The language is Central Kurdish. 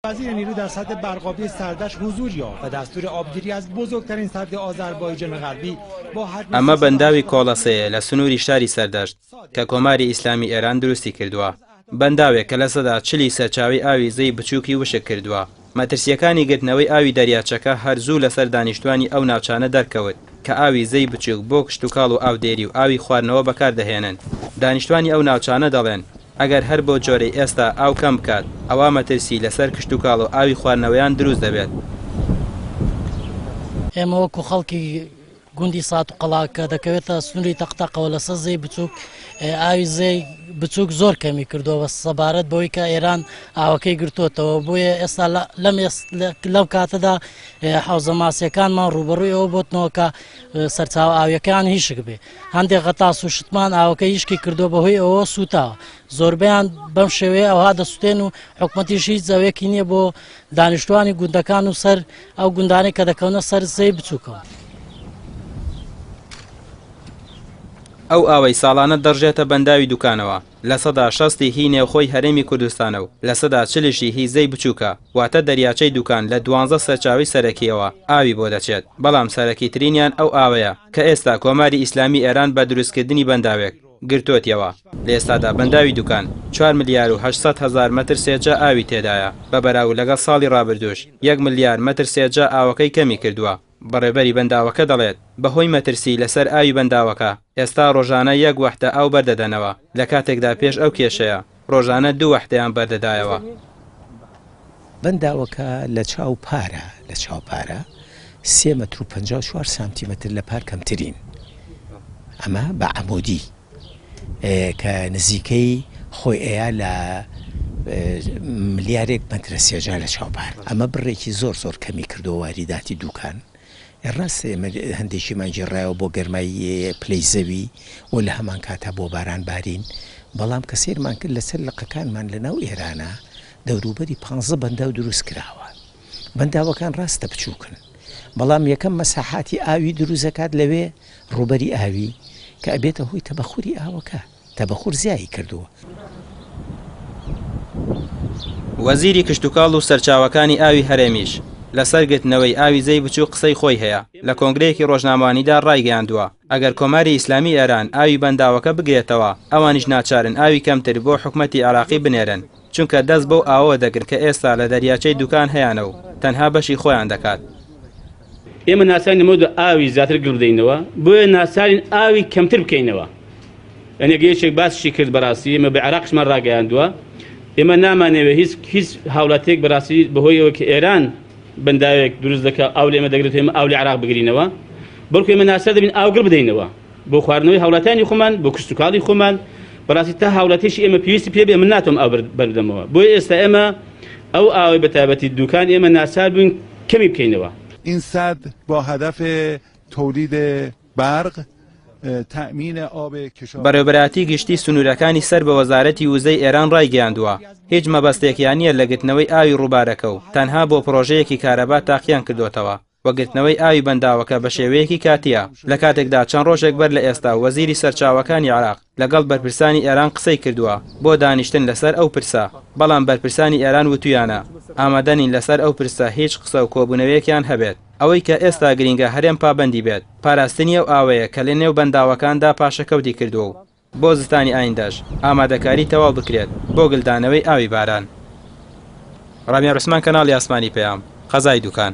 وزیر نیرو در سد برقابی سردش حضور یافت و دستور آبگیری از بزرگترین سد آذربایجان غربی با حجم ئەمە بەنداوی کۆڵەسەیە لە سنووری شاری سەردەشت کە کۆماری ئیسلامی ئێران دروستی کردووە. بەنداوێک کە لە سەدا 40 سەرچاوی ئاوی زەی بچووکی وشک کردووە. مەترسیەکانی گرتنەوەی ئاوی دەریاچەکە هەرزوو لەسەر دانیشتوانی ئەو ناوچانە دەرکەوت کە ئاوی زەی بچووک بۆ کشتتوکاڵ و ئاودێری و ئاوی خواردنەوە بەکاردەهێنن. دانیشتوانی ئەو ناوچانە دەڵێن ئەگەر هەر بۆ جۆرەی ئێستا ئاو کەم بکات ئەوا مەترسی لەسەر کشتتوکاڵ و ئاوی خواردنەوەیان دروست دەبێت. ئێمە وەکو خەڵکی گوندی سات و قەڵا کە دەکەوێتە سنووری تەقتەقەوە لەسەر زەی بچووک ئاوی زەی بچووک زۆر کەمی کردەوە بە سەبارەت بەوەی کە ئێران ئاوەکەی گرتوتەوە بۆیە ئێستا لەم کاتەدا حوزە ماسیەکانمان ڕوبەڕووی ئەوە بۆتنەوە کە سەرچاو ئاویەکان هیشک بێ. هەندێک غەتاس و شتمان ئاوەکە هیشکی کردو بەهۆی ئەوە سوتاوە. زۆربیان بەم شێوەیە ئەوها دەسووتێن و حکوومەتیش هیچ زەوەیەکی نییە بۆ دانیشتوانی گوندەکان و سەر ئەو گوندانەی کە دەکەونە سەر زەی بچووکەوە. ئەو ئاوەی ساڵانە دەڕژێتە بەنداوی دوکانەوە لە سەدا 60 هی نێوخۆی هەرێمی کوردستانە و لە سەدا 40 هی زەی بچووکە واتە دەریاچەی دوکان لە 12 سەرچاوی سەرەکیەوە ئاوی بۆ دەچێت. بەڵام سەرەکی ترینیان ئەو ئاوەیە کە ئێستا کۆماری ئیسلامی ئێران بە دروستکردنی بەنداوێک گرتوتیەوە. لە ئێستادا بەنداوی دوکان 4 ملیار و 800 هزار مەتر سێجا ئاوی تێدایە بە بەراو لەگەڵ ساڵی ڕابردوش 1 ملیار مەتر سێجا ئاوەکەی کەمی کردووە. بەڕێبەری بەنداوەکە دەڵێت بەهۆی مەترسی لەسەر ئاوی بەنداوەکە ئێستا ڕۆژانە 1 وەحدە ئاو بەردەدەنەوە لە کاتێکدا پێش ئەو کێشەیە ڕۆژانە 2 وەحدەیان بەردەدایەوە. بەنداوەکە لە چاوپارە 3 متر و 54 سانتیمەتر لە پار کەمترین. ئەمە بە عەمودی کە نزیکەی خۆی ئەیە لە ملیارێک مەترە سێجا لە چاوپار. ئەمە بڕێکی زۆر کەمی کردو واریداتی دوکان. ڕاست هەندێکی مانجیێڕایەوە بۆ گەرمایی پلەی زەوی و لە هەمان کاتە بۆ باران بارین. بەڵام کە سێرمان کرد لەسەر لقەکانمان لە ناو ئێرانە دەوروبەری 15 بەنداو دروست کراوە. بەنداوەکان ڕاستە بچووکن بەڵام یەکەم مەساحاتی ئاوی دروستەکات لەوێ ڕوبەری ئاوی کە ئەبێتە هۆی تەبەخوری ئاوەکە تەبەخور زیایی کردووە. وەزیری کشتتوکاڵ و سەرچاوەکانی ئاوی هەرێمیش لەسەر گرتنەوەی ئاوی زەی بچوو قسەی خۆی هەیە. لە کۆنگرەیەکی ڕۆژنامەوانیدا ڕایگەیاندووە ئەگەر کۆماری ئیسلامی ئێران ئاوی بەنداوەکە بگرێتەوە ئەوانیش ناچارن ئاوی کەمتر بۆ حکوومەتی عێراقی بنێرن چونکە دەست بەو ئاوە دەگرن کە ئێستا لە دەریاچەی دوکان هەیەە و تەنها بەشی خۆیان دەکات. ئێمە ناسانی نەمەوە ئاوی زیاتر گرت بدەینەوە بۆیە ناسارین ئاوی کەمتر بکەینەوە. ئەنێ گەیشتێک باسیشی کرد بەڕاستی ئێمە بە عێراقشمان ڕاگەیاندووە. ئێمە نامانەوێ هیچ هاوڵاتێک بەڕاستی بەهۆیەوە کە ئێران بەنداوێک دروست دەکە ئاو لێمە دەگرێت ئێمە ئاو لە عێراق بگرینەوە بەڵکو ئێمە ناسەر دەبین ئاوگر بدەینەوە بۆ خواردنەوەی هاوڵاتیانی خۆمان بۆ کشتتوکاڵی خۆمان. بەڕاستی تا هاوڵاتیشی ئێمە پێویستی پێ بێ من ناتوانم ئاو بەردەمەوە. بۆیە ئێستا ئێمە ئەو ئاوی بەتایبەتی دوکان ئێمە ناسار بووین کەمی بکەینەوە. این سد با هدف تولید برق تأمین آب کشاورزی بەڕێوەبەراتی گشتی سنوورەکانی سەر بە وەزارەتی وزەی ئێران ڕایگەیاندووە هیچ مەبەستێکیان نییە لە گرتنەوەی ئاوی ڕووبارەکە و تەنها بۆ پرۆژەیەکی کارەبا تاقییان کردوتەوە وەگرتنەوەی ئاوی بەنداوەکە بە شێوەیەکی کاتیە. لە کاتێکدا چەند ڕۆژێک بەر لە ئێستا وەزیری سەرچاوەکانی عێراق لەگەڵ بەرپرسانی ئێران قسەی کردووە بۆ دانیشتن لەسەر ئەو پرسە. بەڵام بەرپرسانی ئێران وتویانە ئامادەنین لەسەر ئەو پرسە هیچ قسە و کۆبوونەوەیەکیان هەبێت. ئەوەی کە ئێستا گرینگە هەرێم پابەندی بێت پاراستنی ئەو ئاوەیە کە لە نێو بەنداوەکاندا پاشەکەوتی کردووە و بۆ زستانی ئایندەش ئامادەکاری تەواو بکرێت بۆ گلدانەوەی ئاوی باران. ڕامیان ڕسمان کەناڵی ئاسمانی پەیام قەزای دوکان.